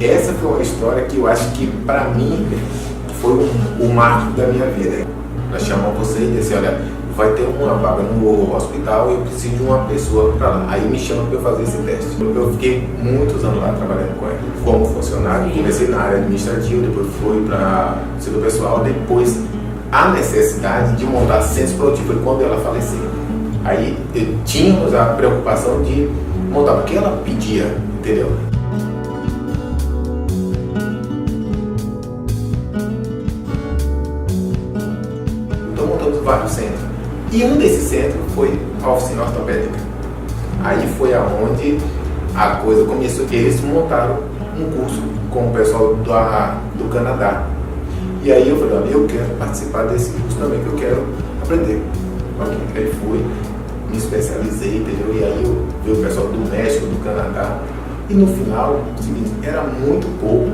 essa foi uma história que eu acho que, para mim, foi o marco da minha vida. Nós chamamos você e disse, olha, vai ter uma vaga no hospital e eu preciso de uma pessoa para lá. Aí me chama para eu fazer esse teste. Eu fiquei muitos anos lá trabalhando com ele, como funcionário. Comecei na área administrativa, depois fui para o setor pessoal, depois a necessidade de montar centros produtivos quando ela faleceu. Aí tínhamos a preocupação de montar, porque ela pedia, entendeu? Então montamos vários centros. E um desses centros foi a oficina ortopédica. Aí foi aonde a coisa começou. Eles montaram um curso com o pessoal do Canadá. E aí eu falei, olha, eu quero participar desse curso também, que eu quero aprender. Aí fui, me especializei, entendeu? E aí eu vi o pessoal do México, do Canadá. E no final, o seguinte, era muito pouco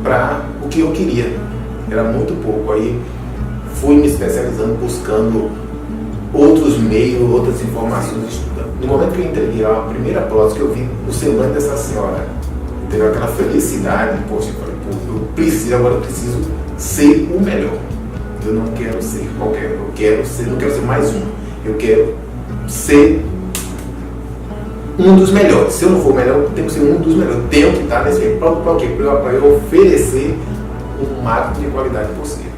para o que eu queria. Era muito pouco. Aí fui me especializando, buscando outros meios, outras informações, estudando. No momento que eu entreguei a primeira prótese, que eu vi o semblante dessa senhora, teve aquela felicidade, poxa, eu falei, pô, eu preciso ser o melhor. Eu não quero ser qualquer, não quero ser mais um. Eu quero ser um dos melhores. Se eu não for o melhor, eu tenho que ser um dos melhores. Eu tenho que estar nesse meio. Para quê? Para eu oferecer o máximo de qualidade possível.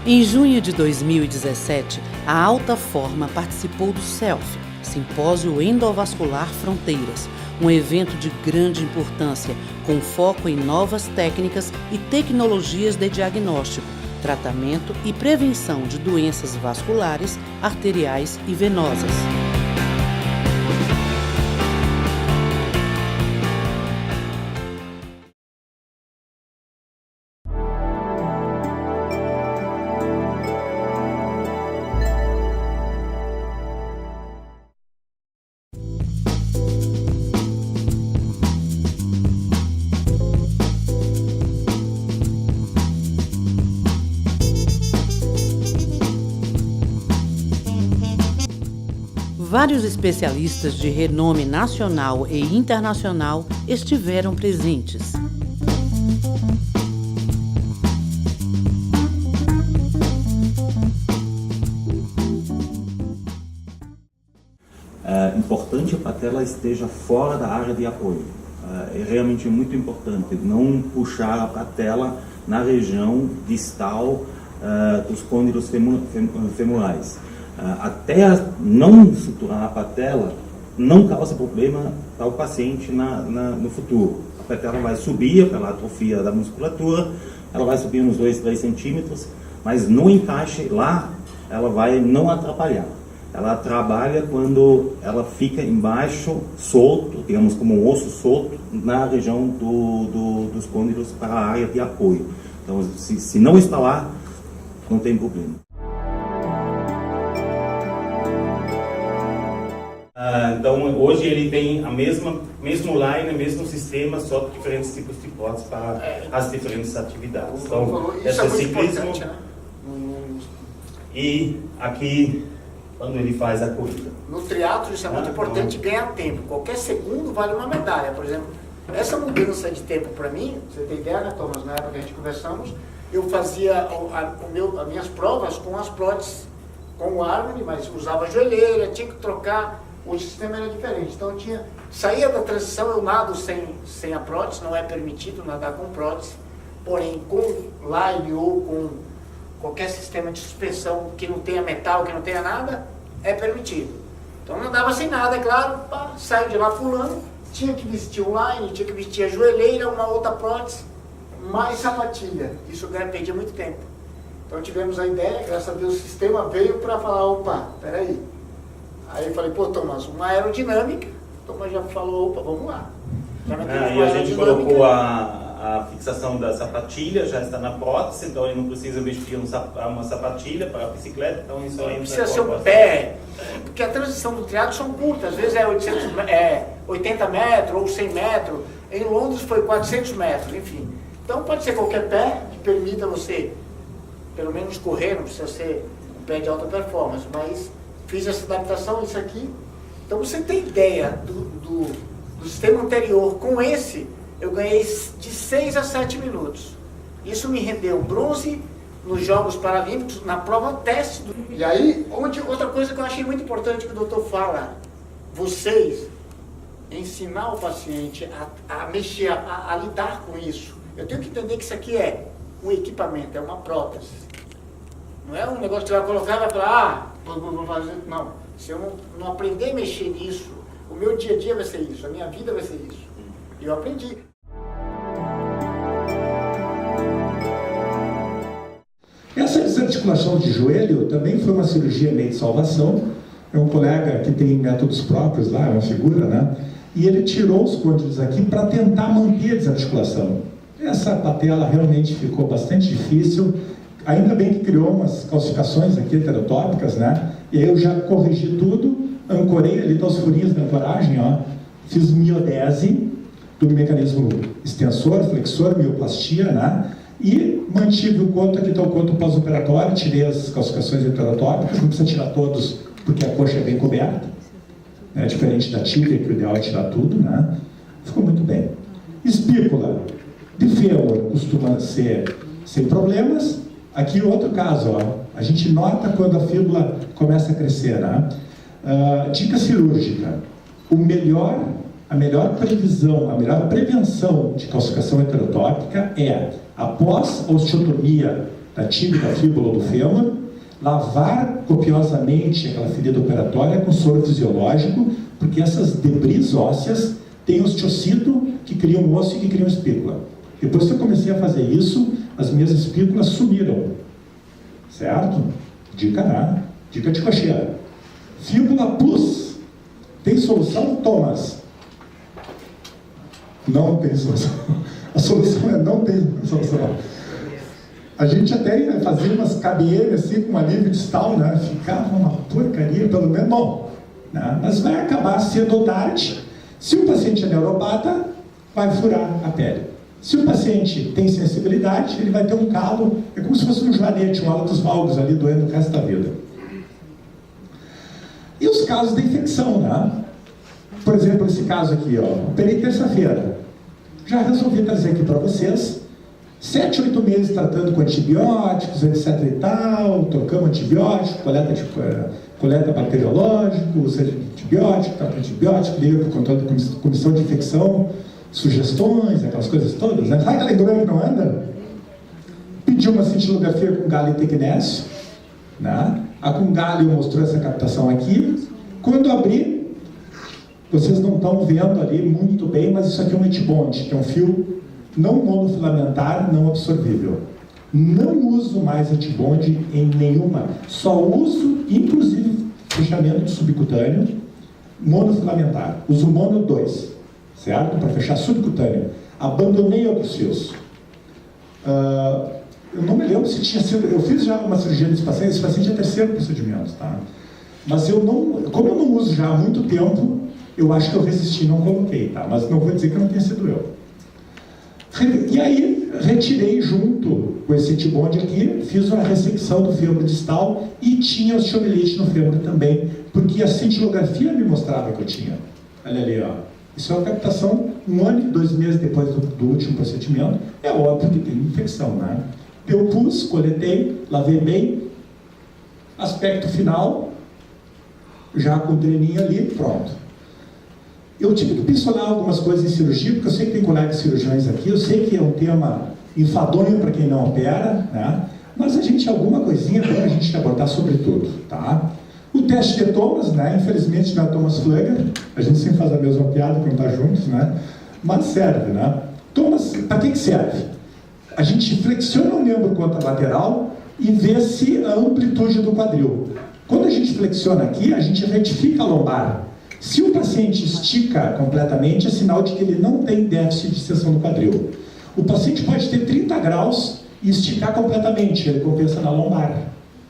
Em junho de 2017, a Alta Forma participou do CELF, Simpósio Endovascular Fronteiras, um evento de grande importância, com foco em novas técnicas e tecnologias de diagnóstico, tratamento e prevenção de doenças vasculares, arteriais e venosas. Vários especialistas de renome nacional e internacional estiveram presentes. É importante para que ela esteja fora da área de apoio. É realmente muito importante não puxar a patela na região distal dos côndilos femorais. Até não suturar a patela não causa problema para o paciente no futuro. A patela vai subir pela atrofia da musculatura, ela vai subir uns 2-3 centímetros, mas no encaixe lá ela vai não atrapalhar. Ela trabalha quando ela fica embaixo, solto, digamos como um osso solto, na região dos côndilos para a área de apoio. Então, se não está lá, não tem problema. Então, hoje ele tem a mesmo line, o mesmo sistema, só com diferentes tipos de próteses para as diferentes atividades. Então, esse é ciclismo, né? E aqui, quando ele faz a corrida. No triatlo isso é muito importante, ganhar tempo. Qualquer segundo vale uma medalha. Por exemplo, essa mudança de tempo para mim, você tem ideia, né, Thomas? Na época que a gente conversamos, eu fazia as minhas provas com as próteses, com o Harmony, mas usava joelheira, tinha que trocar. O sistema era diferente, então eu tinha Saía da transição, eu nado sem a prótese, não é permitido nadar com prótese, porém com line ou com qualquer sistema de suspensão que não tenha metal, que não tenha nada, é permitido. Então eu nadava sem nada, é claro, saio de lá pulando, tinha que vestir o line, tinha que vestir a joelheira, uma outra prótese, mais sapatilha. Isso eu perdi muito tempo. Então tivemos a ideia, graças a Deus o sistema veio para falar, opa, peraí. Aí eu falei, pô, Thomas, uma aerodinâmica, o Thomas já falou, opa, vamos lá. E a gente colocou a fixação da sapatilha, já está na prótese, então ele não precisa vestir uma sapatilha para a bicicleta, então isso aí precisa ser o pé, porque a transição do triatlo são curtas, às vezes é 80 metros ou 100 metros, em Londres foi 400 metros, enfim. Então pode ser qualquer pé que permita você, pelo menos correr, não precisa ser um pé de alta performance, mas fiz essa adaptação, isso aqui. Então você tem ideia do sistema anterior, com esse eu ganhei de 6 a 7 minutos. Isso me rendeu bronze nos Jogos Paralímpicos, na prova teste. E aí, outra coisa que eu achei muito importante que o doutor fala, vocês ensinar o paciente a mexer, a lidar com isso. Eu tenho que entender que isso aqui é um equipamento, é uma prótese. Não é um negócio que você vai colocar e vai falar, vou fazer. Não. Se eu não aprender a mexer nisso, o meu dia a dia vai ser isso, a minha vida vai ser isso. E eu aprendi. Essa desarticulação de joelho também foi uma cirurgia meio de salvação. É um colega que tem métodos próprios lá, é uma figura, né? E ele tirou os côndilos aqui para tentar manter a desarticulação. Essa patela realmente ficou bastante difícil. Ainda bem que criou umas calcificações aqui heterotópicas, né? E aí eu já corrigi tudo, ancorei ali, tá os furinhos da ancoragem, ó. Fiz miodese do mecanismo extensor, flexor, mioplastia, né? E mantive o coto, aqui está o coto pós-operatório, tirei as calcificações heterotópicas, não precisa tirar todos, porque a coxa é bem coberta, né? Diferente da tíbia, que o ideal é tirar tudo, né? Ficou muito bem. Espícula de fêmur costuma ser sem problemas. Aqui outro caso, ó, a gente nota quando a fíbula começa a crescer, né? Dica cirúrgica: a melhor previsão, a melhor prevenção de calcificação heterotópica é, após a osteotomia da tíbia, da fíbula ou do fêmur, lavar copiosamente aquela ferida operatória com soro fisiológico, porque essas debris ósseas têm osteocito que criam osso e que criam espícula. Depois que eu comecei a fazer isso, as minhas espículas sumiram. Certo? Dica, né? Dica de cocheira. Fíbula plus. Tem solução, Thomas? Não tem solução. A solução é não tem solução. A gente até fazia umas KBM assim, com alívio distal, né? Ficava uma porcaria, pelo menos, bom. Né? Mas vai acabar cedo ou tarde. Se o paciente é neuropata, vai furar a pele. Se o paciente tem sensibilidade, ele vai ter um calo, é como se fosse um joanete, um altos valgos ali doendo o resto da vida. E os casos de infecção, né? Por exemplo, esse caso aqui, ó, operei terça-feira. Já resolvi trazer aqui para vocês. 7, 8 meses tratando com antibióticos, etc e tal, trocamos antibiótico, coleta bacteriológica, usa antibiótico, trata antibiótico, liga para o controle da comissão de infecção, sugestões, aquelas coisas todas, né? Sabe aquela endurance que não anda? Pedi uma cintilografia com galho e tecnésio, né? A com galho mostrou essa captação aqui. Quando abri, vocês não estão vendo ali muito bem, mas isso aqui é um etibond, que é um fio não monofilamentar, não absorvível. Não uso mais etibond em nenhuma, só uso, inclusive, fechamento subcutâneo, monofilamentar. Uso mono 2, certo? Para fechar subcutâneo. Abandonei outros fios. Eu não me lembro se tinha sido... Eu fiz já uma cirurgia nesse paciente, esse paciente é terceiro procedimento, tá? Mas eu não... Como eu não uso já há muito tempo, eu acho que eu resisti, não coloquei, tá? Mas não vou dizer que não tenha sido eu. E aí, retirei junto com esse etibond aqui, fiz uma ressecção do fêmur distal e tinha osteomielite no fêmur também, porque a cintilografia me mostrava que eu tinha. Olha ali, ó. Isso é uma captação 1 ano e 2 meses depois do último procedimento. É óbvio que tem infecção, né? Eu pus, coletei, lavei bem. Aspecto final, já com o dreninho ali, pronto. Eu tive que pincelar algumas coisas em cirurgia, porque eu sei que tem colegas cirurgiões aqui, eu sei que é um tema enfadonho para quem não opera, né? Mas a gente, alguma coisinha para a gente abordar sobre tudo, tá? O teste de Thomas, né? Infelizmente não é Thomas Flöger, a gente sempre faz a mesma piada quando está juntos, né? Mas serve, né? Thomas, para que serve? A gente flexiona o membro contralateral e vê se a amplitude do quadril. Quando a gente flexiona aqui, a gente retifica a lombar. Se o paciente estica completamente, é sinal de que ele não tem déficit de extensão do quadril. O paciente pode ter 30 graus e esticar completamente, ele compensa na lombar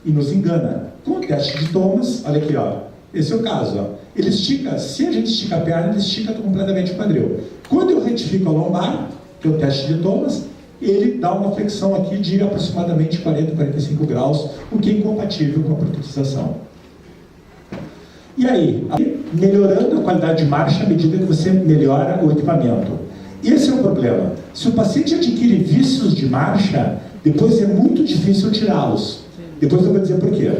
e nos engana. Com o teste de Thomas, olha aqui, ó, esse é o caso, ó. Ele estica, se a gente estica a perna, ele estica completamente o quadril. Quando eu retifico a lombar, que é o teste de Thomas, ele dá uma flexão aqui de aproximadamente 40, 45 graus, o que é incompatível com a protetização. E aí, melhorando a qualidade de marcha à medida que você melhora o equipamento. Esse é o problema. Se o paciente adquire vícios de marcha, depois é muito difícil tirá-los. Depois eu vou dizer por quê.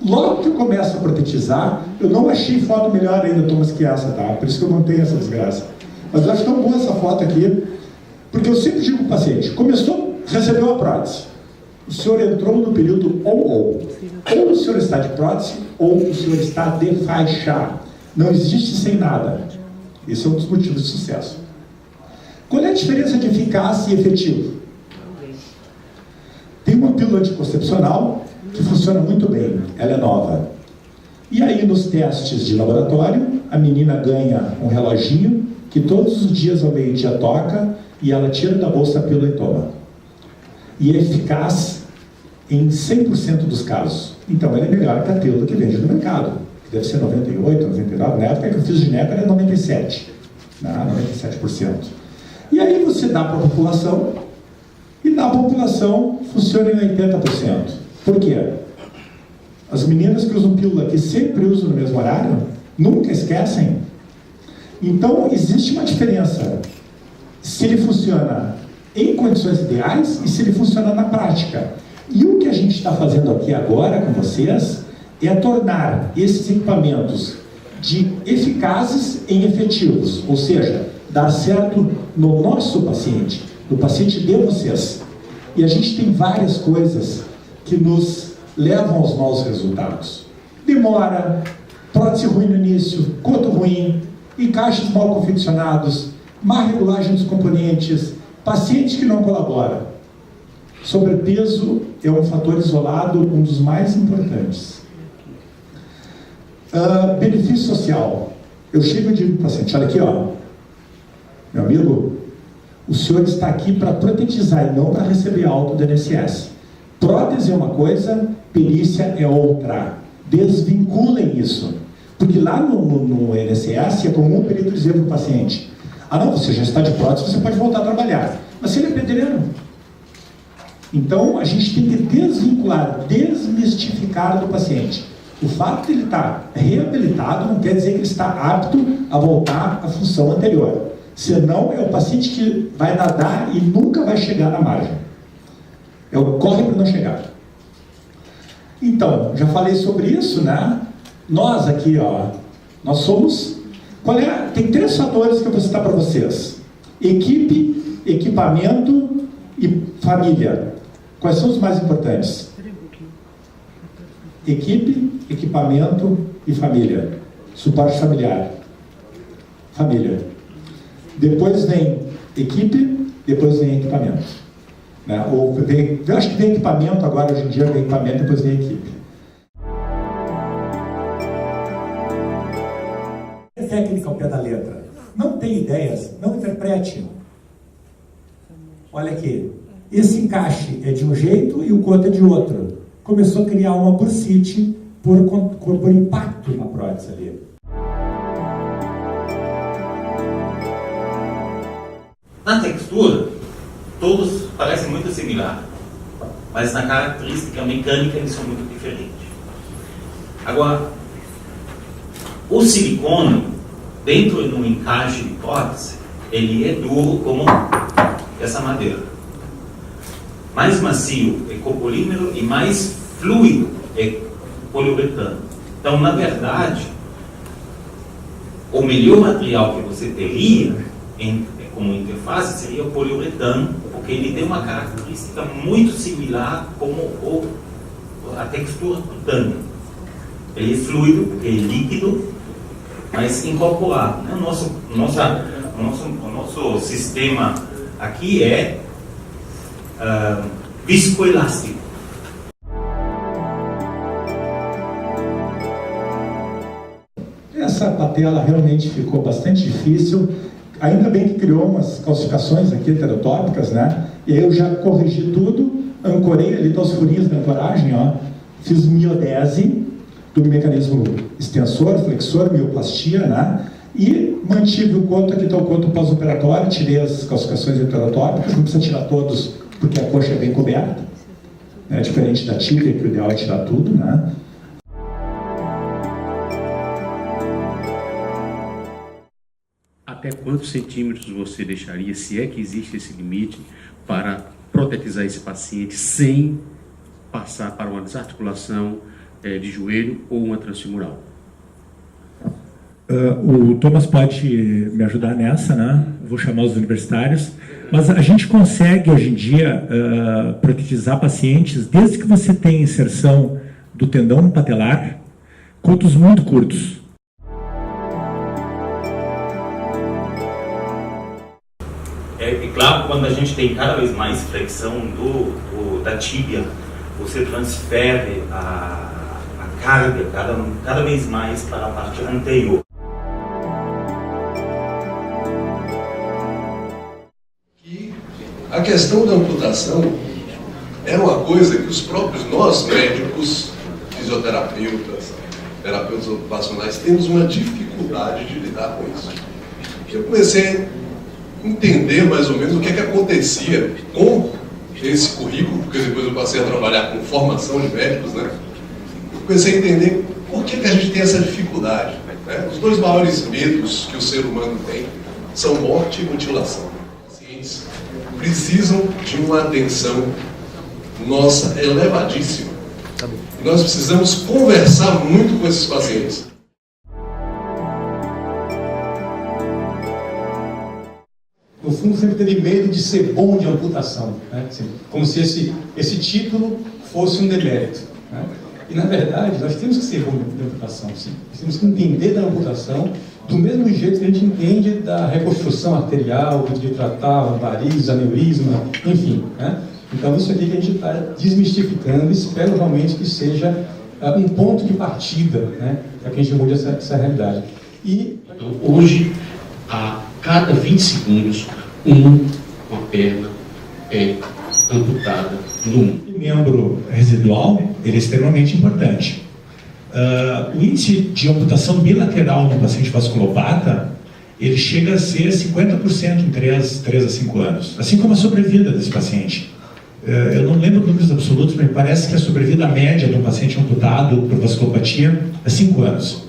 Logo que eu começo a protetizar, eu não achei foto melhor ainda, Thomas, que essa, tá? Por isso que eu montei essa desgraça. Mas eu acho tão boa essa foto aqui, porque eu sempre digo para o paciente, começou, recebeu a prótese. O senhor entrou no período ou. Ou o senhor está de prótese, ou o senhor está de faixa. Não existe sem nada. Esse é um dos motivos de sucesso. Qual é a diferença de eficácia e efetivo? Tem uma pílula anticoncepcional que funciona muito bem, ela é nova. E aí nos testes de laboratório, a menina ganha um reloginho que todos os dias ao meio-dia toca e ela tira da bolsa a pílula e toma. E é eficaz em 100% dos casos. Então ela é melhor que a pílula que vende no mercado, que deve ser 98, 99, na época que eu fiz gineco era 97, né? 97%. E aí você dá para a população, e na população funciona em 80%. Por quê? As meninas que usam pílula, que sempre usam no mesmo horário, nunca esquecem. Então existe uma diferença se ele funciona em condições ideais e se ele funciona na prática. E o que a gente está fazendo aqui agora com vocês é tornar esses equipamentos de eficazes em efetivos, ou seja, dar certo no nosso paciente, no paciente de vocês. E a gente tem várias coisas que nos levam aos maus resultados. Demora, prótese ruim no início, coto ruim, encaixes mal confeccionados, má regulagem dos componentes, paciente que não colabora. Sobrepeso é um fator isolado, um dos mais importantes. Benefício social. Eu chego e digo para o paciente, olha aqui, ó, meu amigo, o senhor está aqui para protetizar e não para receber alta do INSS. Prótese é uma coisa, perícia é outra. Desvinculem isso. Porque lá no INSS é comum o perito dizer para o paciente, ah não, você já está de prótese, você pode voltar a trabalhar. Mas se ele é pedreiro. Então a gente tem que desvincular, desmistificar do paciente. O fato de ele estar reabilitado não quer dizer que ele está apto a voltar à função anterior. Senão é o paciente que vai nadar e nunca vai chegar na margem. É o corre para não chegar. Então, já falei sobre isso, né? Nós aqui, ó, nós somos... Tem 3 fatores que eu vou citar para vocês. Equipe, equipamento e família. Quais são os mais importantes? Equipe, equipamento e família. Suporte familiar. Família. Depois vem equipe, depois vem equipamento. Né? Eu acho que vem equipamento agora, hoje em dia vem equipamento, depois vem equipe. Técnica ao pé da letra. Não tem ideias, não interprete. Olha aqui, esse encaixe é de um jeito e o outro é de outro. Começou a criar uma bursite por impacto na prótese ali. Na textura, todos parecem muito similares, mas na característica mecânica eles são muito diferentes. Agora, o silicone, dentro de um encaixe de prótese, ele é duro como essa madeira. Mais macio é copolímero e mais fluido é poliuretano. Então, na verdade, o melhor material que você teria como interface seria o poliuretano, porque ele tem uma característica muito similar como a textura do tanque. Ele é fluido, porque é líquido, mas incorporado. Né? O nosso sistema aqui é viscoelástico. Essa patela realmente ficou bastante difícil. Ainda bem que criou umas calcificações aqui heterotópicas, né? E aí eu já corrigi tudo, ancorei ali os furinhos da ancoragem, ó. Fiz miodese do mecanismo extensor, flexor, mioplastia, né? E mantive o coto, aqui está o coto pós-operatório, tirei as calcificações heterotópicas, não precisa tirar todos, porque a coxa é bem coberta, né? Diferente da tíbia, que o ideal é tirar tudo, né? Até quantos centímetros você deixaria, se é que existe esse limite, para protetizar esse paciente sem passar para uma desarticulação de joelho ou uma transfemoral? O Thomas pode me ajudar nessa, né? Vou chamar os universitários. Mas a gente consegue, hoje em dia, protetizar pacientes desde que você tenha inserção do tendão patelar, cotos muito curtos. É claro, quando a gente tem cada vez mais flexão da tíbia, você transfere a carga cada vez mais para a parte anterior. A questão da amputação é uma coisa que os próprios nós, médicos, fisioterapeutas, terapeutas ocupacionais, temos uma dificuldade de lidar com isso. Eu comecei a entender mais ou menos o que é que acontecia com esse currículo, porque depois eu passei a trabalhar com formação de médicos, né? Eu comecei a entender por que a gente tem essa dificuldade, né? Os dois maiores medos que o ser humano tem são morte e mutilação. Os pacientes precisam de uma atenção nossa elevadíssima. E nós precisamos conversar muito com esses pacientes. No fundo, sempre teve medo de ser bom de amputação, né? Assim, como se esse título fosse um demérito, né? E, na verdade, nós temos que ser bom de amputação, sim. Nós temos que entender da amputação do mesmo jeito que a gente entende da reconstrução arterial, de tratar varizes, aneurisma, enfim, né? Então, isso aqui que a gente está desmistificando, espero realmente que seja um ponto de partida, né? Para que a gente mude essa realidade. E hoje, a cada 20 segundos, uma perna é amputada no mundo. O membro residual ele é extremamente importante. O índice de amputação bilateral no paciente vasculopata ele chega a ser 50% em 3 a 5 anos, assim como a sobrevida desse paciente. Eu não lembro números absolutos, mas me parece que a sobrevida média de um paciente amputado por vasculopatia é 5 anos.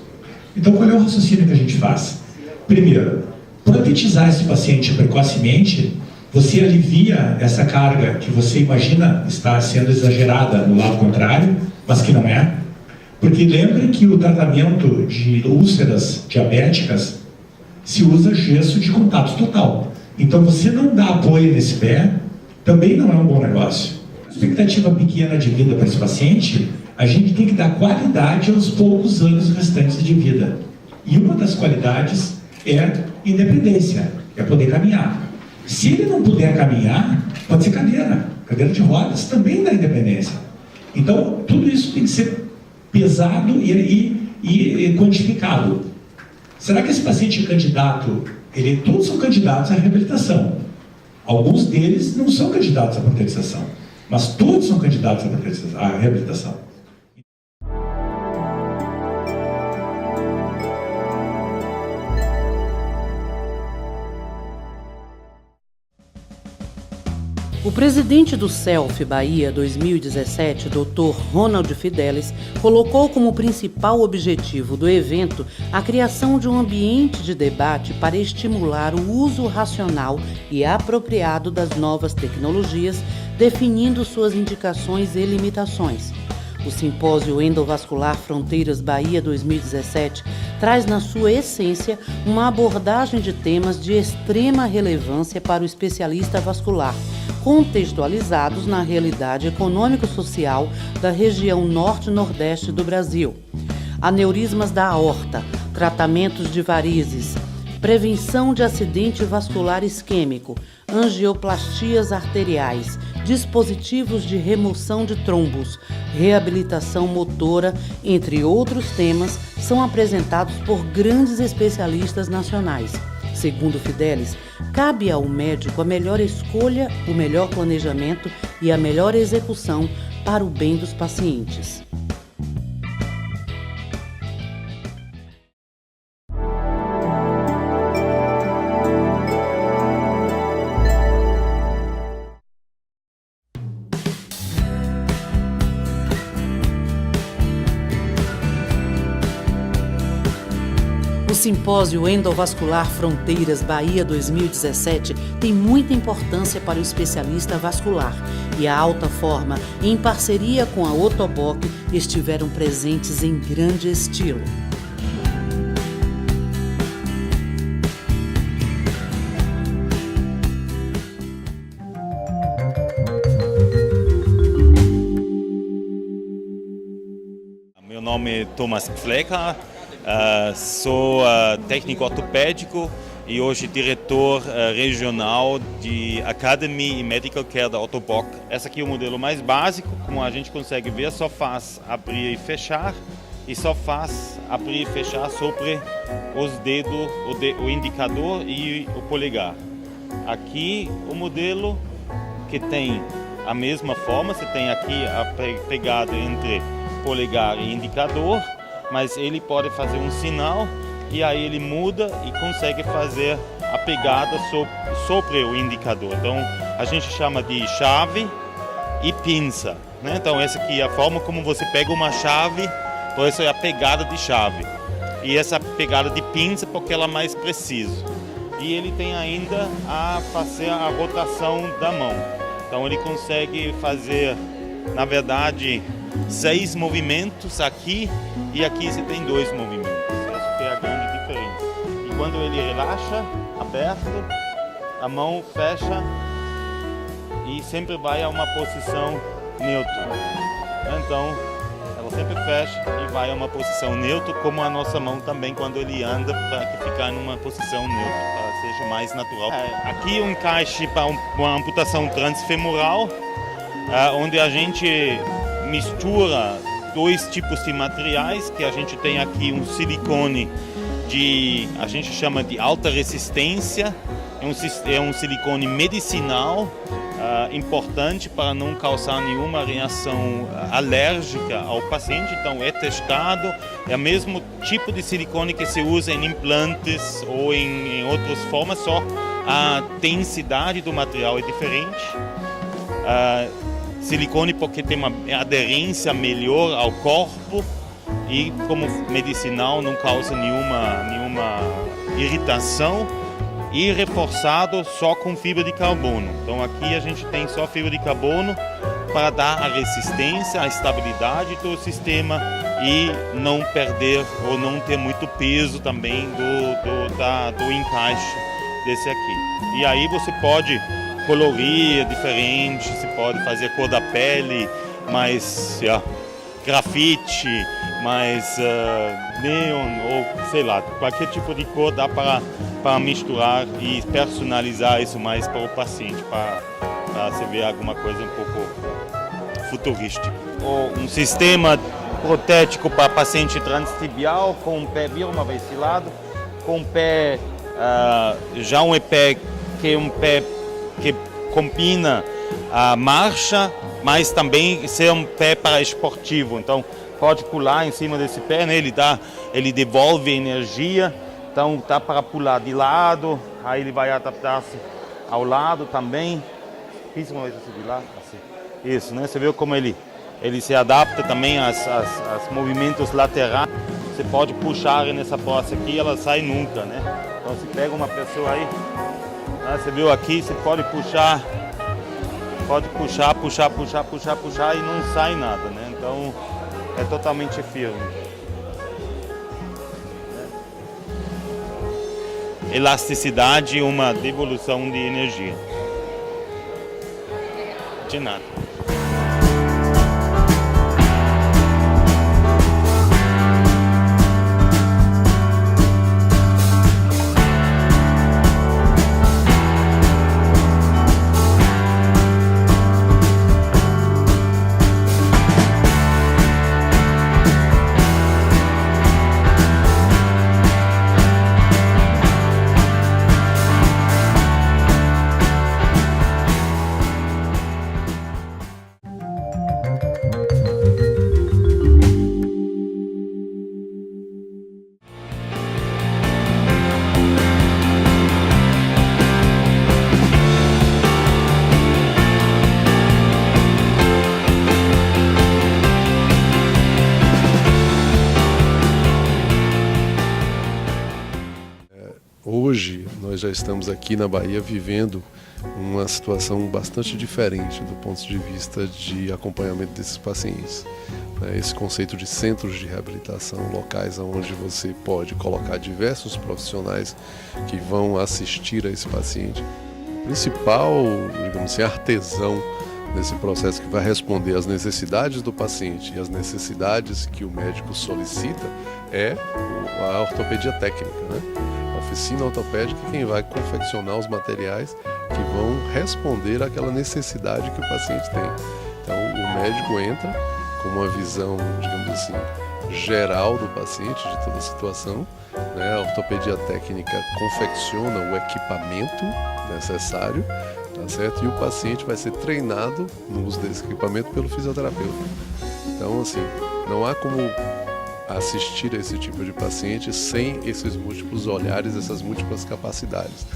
Então, qual é o raciocínio que a gente faz? Primeiro, protetizar esse paciente precocemente, você alivia essa carga que você imagina está sendo exagerada no lado contrário, mas que não é. Porque lembre que o tratamento de úlceras diabéticas se usa gesso de contato total. Então, você não dá apoio nesse pé, também não é um bom negócio. Expectativa pequena de vida para esse paciente, a gente tem que dar qualidade aos poucos anos restantes de vida. E uma das qualidades é independência, é poder caminhar. Se ele não puder caminhar, pode ser cadeira de rodas também dá independência. Então, tudo isso tem que ser pesado e quantificado. Será que esse paciente é candidato? Todos são candidatos à reabilitação. Alguns deles não são candidatos à proteção, mas todos são candidatos à reabilitação. O presidente do CELF Bahia 2017, Dr. Ronald Fidelis, colocou como principal objetivo do evento a criação de um ambiente de debate para estimular o uso racional e apropriado das novas tecnologias, definindo suas indicações e limitações. O Simpósio Endovascular Fronteiras Bahia 2017 traz na sua essência uma abordagem de temas de extrema relevância para o especialista vascular, contextualizados na realidade econômico-social da região norte-nordeste do Brasil. Aneurismas da aorta, tratamentos de varizes, prevenção de acidente vascular isquêmico, angioplastias arteriais, dispositivos de remoção de trombos, reabilitação motora, entre outros temas, são apresentados por grandes especialistas nacionais. Segundo Fidelis, cabe ao médico a melhor escolha, o melhor planejamento e a melhor execução para o bem dos pacientes. O Simpósio Endovascular Fronteiras Bahia 2017 tem muita importância para o especialista vascular e a Alta Forma, em parceria com a Otoboc, estiveram presentes em grande estilo. Meu nome é Thomas Pflecker. Sou técnico ortopédico e hoje diretor regional de Academy e Medical Care da Otoboc. Esse aqui é o modelo mais básico, como a gente consegue ver, só faz abrir e fechar e só faz abrir e fechar sobre os dedos, o indicador e o polegar. Aqui o modelo que tem a mesma forma, você tem aqui a pegada entre polegar e indicador, mas ele pode fazer um sinal e aí ele muda e consegue fazer a pegada sobre o indicador. Então a gente chama de chave e pinça, né? Então essa aqui é a forma como você pega uma chave, por isso é a pegada de chave. E essa pegada de pinça porque ela é mais precisa. E ele tem ainda a fazer a rotação da mão. Então ele consegue fazer, na verdade, 6 movimentos aqui e aqui você tem 2 movimentos. Essa é a grande diferença. E quando ele relaxa, aberto, a mão fecha e sempre vai a uma posição neutra. Então, ela sempre fecha e vai a uma posição neutra, como a nossa mão também quando ele anda, para que ficar numa posição neutra, para que seja mais natural. Aqui um encaixe para uma amputação transfemoral, onde a gente mistura 2 tipos de materiais, que a gente tem aqui um silicone a gente chama de alta resistência, é um silicone medicinal, importante para não causar nenhuma reação alérgica ao paciente, então é testado, é o mesmo tipo de silicone que se usa em implantes ou em outras formas, só a densidade do material é diferente. Silicone porque tem uma aderência melhor ao corpo e como medicinal não causa nenhuma irritação e reforçado só com fibra de carbono. Então aqui a gente tem só fibra de carbono para dar a resistência, a estabilidade do sistema e não perder ou não ter muito peso também do encaixe desse aqui. E aí você pode colorir diferente, você pode fazer a cor da pele, mais grafite, mais neon ou sei lá, qualquer tipo de cor dá para misturar e personalizar isso mais para o paciente, para você ver alguma coisa um pouco futurística. Ou um sistema protético para paciente transtibial com o pé, vira uma vez de lado, com o pé, já um pé que é um pé que combina a marcha, mas também ser um pé para esportivo. Então pode pular em cima desse pé, né? Ele devolve energia, então dá para pular de lado, aí ele vai adaptar-se ao lado também. Fiz uma vez assim de lado, assim. Isso, né? Você viu como ele se adapta também aos movimentos laterais. Você pode puxar nessa posse aqui, ela sai nunca, né? Então você pega uma pessoa aí, você viu aqui, você pode puxar e não sai nada, né? Então é totalmente firme. elasticidade e uma devolução de energia. De nada. Hoje nós já estamos aqui na Bahia vivendo uma situação bastante diferente do ponto de vista de acompanhamento desses pacientes. Esse conceito de centros de reabilitação, locais onde você pode colocar diversos profissionais que vão assistir a esse paciente. O principal, digamos assim, artesão nesse processo que vai responder às necessidades do paciente e às necessidades que o médico solicita é a ortopedia técnica, né? A oficina ortopédica é quem vai confeccionar os materiais que vão responder àquela necessidade que o paciente tem. Então, o médico entra com uma visão, digamos assim, geral do paciente, de toda a situação, né? A ortopedia técnica confecciona o equipamento necessário, tá certo? E o paciente vai ser treinado no uso desse equipamento pelo fisioterapeuta. Então, assim, não há como assistir a esse tipo de paciente sem esses múltiplos olhares, essas múltiplas capacidades.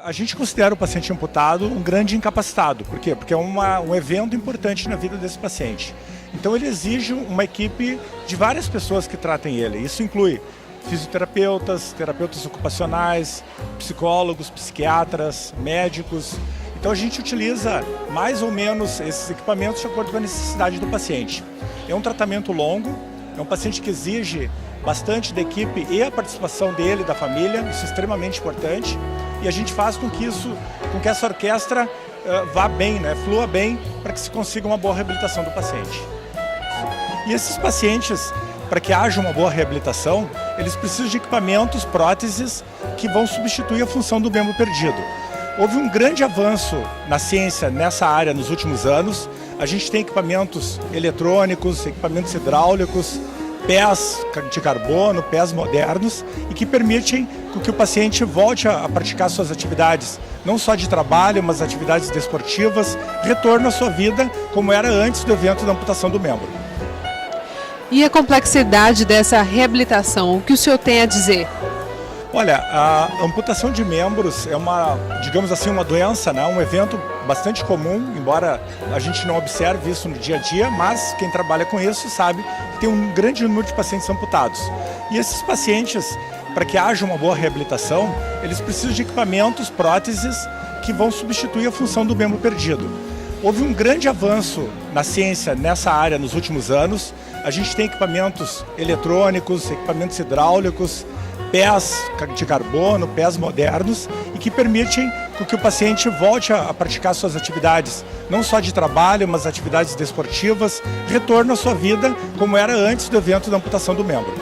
A gente considera o paciente amputado um grande incapacitado. Por quê? Porque é um evento importante na vida desse paciente. Então ele exige uma equipe de várias pessoas que tratem ele. Isso inclui fisioterapeutas, terapeutas ocupacionais, psicólogos, psiquiatras, médicos. Então a gente utiliza mais ou menos esses equipamentos de acordo com a necessidade do paciente. É um tratamento longo, é um paciente que exige bastante da equipe e a participação dele, da família, isso é extremamente importante. E a gente faz com que essa orquestra vá bem, né, flua bem, para que se consiga uma boa reabilitação do paciente. E esses pacientes, para que haja uma boa reabilitação, eles precisam de equipamentos, próteses, que vão substituir a função do membro perdido. Houve um grande avanço na ciência nessa área nos últimos anos. A gente tem equipamentos eletrônicos, equipamentos hidráulicos, pés de carbono, pés modernos e que permitem que o paciente volte a praticar suas atividades, não só de trabalho, mas atividades desportivas, retorno à sua vida como era antes do evento da amputação do membro. E a complexidade dessa reabilitação, o que o senhor tem a dizer? Olha, a amputação de membros é digamos assim, uma doença, né? Um evento bastante comum, embora a gente não observe isso no dia a dia, mas quem trabalha com isso sabe que tem um grande número de pacientes amputados. E esses pacientes, para que haja uma boa reabilitação, eles precisam de equipamentos, próteses, que vão substituir a função do membro perdido. Houve um grande avanço na ciência nessa área nos últimos anos. A gente tem equipamentos eletrônicos, equipamentos hidráulicos, pés de carbono, pés modernos e que permitem que o paciente volte a praticar suas atividades, não só de trabalho, mas atividades desportivas, retorno à sua vida como era antes do evento da amputação do membro.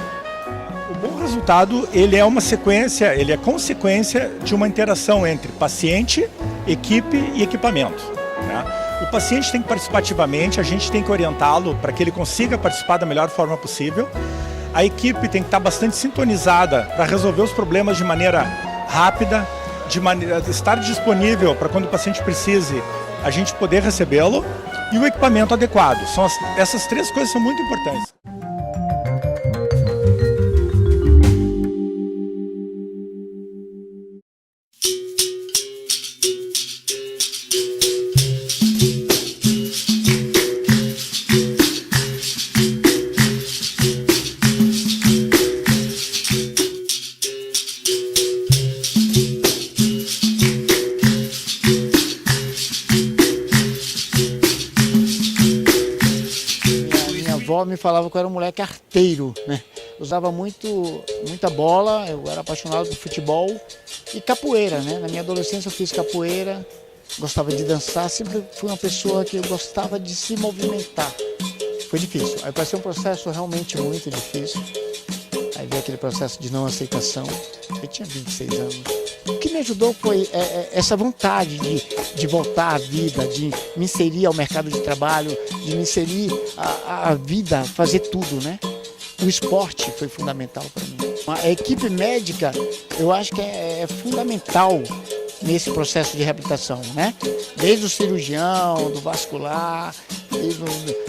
O bom resultado, ele é uma sequência, ele é consequência de uma interação entre paciente, equipe e equipamento, né? O paciente tem que participar ativamente, a gente tem que orientá-lo para que ele consiga participar da melhor forma possível. A equipe tem que estar bastante sintonizada para resolver os problemas de maneira rápida, estar disponível para quando o paciente precise, a gente poder recebê-lo, e o equipamento adequado. Essas três coisas são muito importantes. me falavam que eu era um moleque arteiro, né? Usava muita bola, eu era apaixonado por futebol e capoeira, né? Na minha adolescência eu fiz capoeira, gostava de dançar, sempre fui uma pessoa que gostava de se movimentar. Foi difícil, aí passei um processo realmente muito difícil. Aí veio aquele processo de não aceitação, eu tinha 26 anos. O que me ajudou foi essa vontade de voltar à vida, de me inserir ao mercado de trabalho, de me inserir à vida, fazer tudo, né? O esporte foi fundamental para mim. A equipe médica, eu acho que é fundamental nesse processo de reabilitação, né? Desde o cirurgião, do vascular,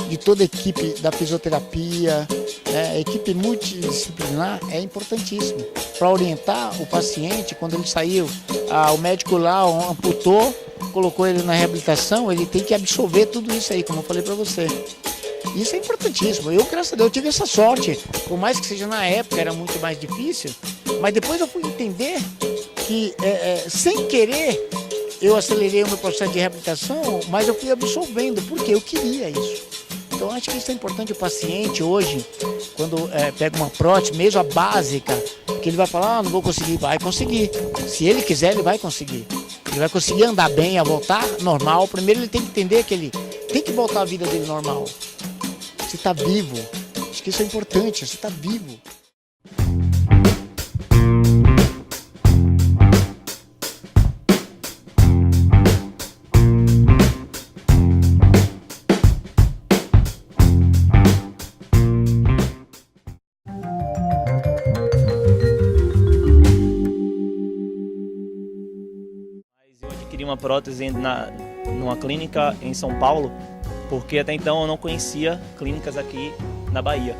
de toda a equipe da fisioterapia, a equipe multidisciplinar é importantíssimo para orientar o paciente quando ele saiu. O médico lá amputou, colocou ele na reabilitação, ele tem que absorver tudo isso aí, como eu falei para você. Isso é importantíssimo. Eu, graças a Deus, tive essa sorte, por mais que seja na época era muito mais difícil, mas depois eu fui entender que, sem querer, eu acelerei o meu processo de reabilitação, mas eu fui absorvendo, porque eu queria isso. Então, acho que isso é importante. O paciente hoje, quando pega uma prótese, mesmo a básica, que ele vai falar, não vou conseguir, vai conseguir. Se ele quiser, ele vai conseguir. Ele vai conseguir andar bem, a voltar normal. Primeiro ele tem que entender que ele tem que voltar à vida dele normal. Você está vivo. Acho que isso é importante, você está vivo. Uma prótese numa clínica em São Paulo, porque até então eu não conhecia clínicas aqui na Bahia.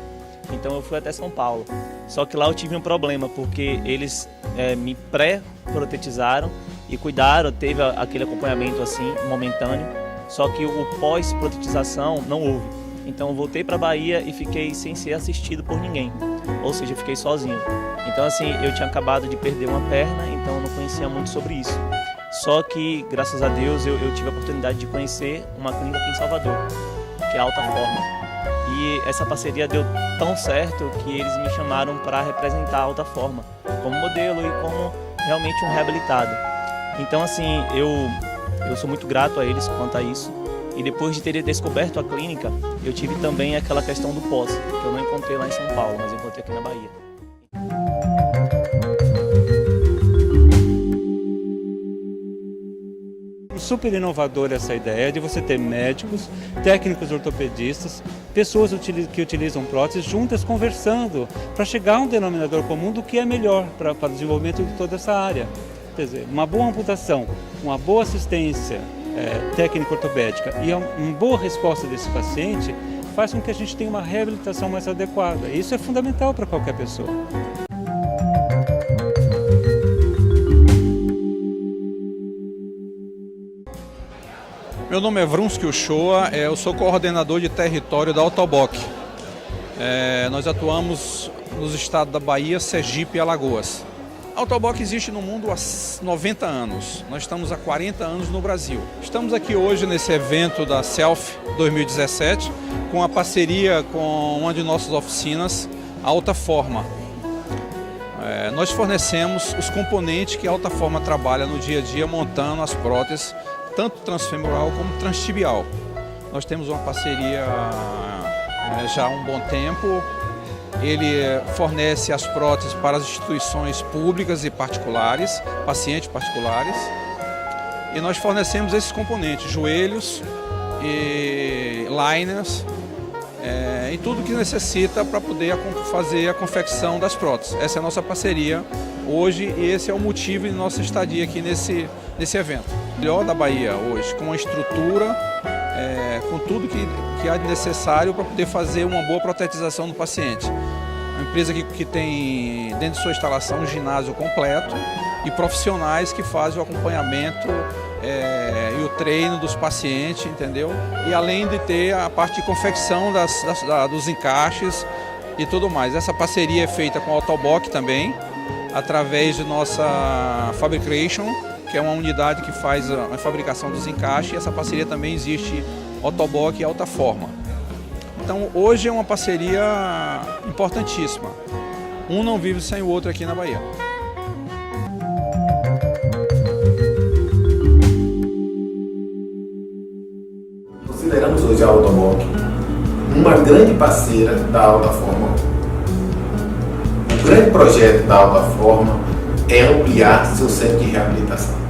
Então eu fui até São Paulo. Só que lá eu tive um problema, porque eles me pré-protetizaram e cuidaram, teve aquele acompanhamento assim, momentâneo, só que o pós-protetização não houve. Então eu voltei para a Bahia e fiquei sem ser assistido por ninguém, ou seja, eu fiquei sozinho. Então assim, eu tinha acabado de perder uma perna, então eu não conhecia muito sobre isso. Só que, graças a Deus, eu tive a oportunidade de conhecer uma clínica aqui em Salvador, que é a Alta Forma. E essa parceria deu tão certo que eles me chamaram para representar a Alta Forma, como modelo e como realmente um reabilitado. Então, assim, eu sou muito grato a eles quanto a isso. E depois de ter descoberto a clínica, eu tive também aquela questão do pós, que eu não encontrei lá em São Paulo, mas eu encontrei aqui na Bahia. Super inovadora essa ideia de você ter médicos, técnicos ortopedistas, pessoas que utilizam próteses juntas conversando para chegar a um denominador comum do que é melhor para o desenvolvimento de toda essa área. Quer dizer, uma boa amputação, uma boa assistência técnica ortopédica e uma boa resposta desse paciente faz com que a gente tenha uma reabilitação mais adequada. Isso é fundamental para qualquer pessoa. Meu nome é Vrunski Uchoa, eu sou coordenador de território da Autoboc. Nós atuamos nos estados da Bahia, Sergipe e Alagoas. A Autoboc existe no mundo há 90 anos, nós estamos há 40 anos no Brasil. Estamos aqui hoje nesse evento da Self 2017, com a parceria com uma de nossas oficinas, a Alta Forma. Nós fornecemos os componentes que a Alta Forma trabalha no dia a dia montando as próteses, tanto transfemoral como transtibial. Nós temos uma parceria já há um bom tempo. Ele fornece as próteses para as instituições públicas e particulares, pacientes particulares. E nós fornecemos esses componentes, joelhos e liners, e tudo que necessita para poder fazer a confecção das próteses. Essa é a nossa parceria hoje e esse é o motivo de nossa estadia aqui nesse evento. Melhor da Bahia hoje, com uma estrutura, com tudo que há de necessário para poder fazer uma boa protetização do paciente. Uma empresa que tem dentro de sua instalação um ginásio completo e profissionais que fazem o acompanhamento e o treino dos pacientes, entendeu? E além de ter a parte de confecção dos encaixes e tudo mais. Essa parceria é feita com a Autoboc também, através de nossa Fabrication, que é uma unidade que faz a fabricação dos encaixes, e essa parceria também existe Autoboc e Alta Forma. Então hoje é uma parceria importantíssima. Um não vive sem o outro aqui na Bahia. Consideramos hoje a Automoc uma grande parceira da Alta Forma. O grande projeto da Alta Forma é ampliar seu centro de reabilitação.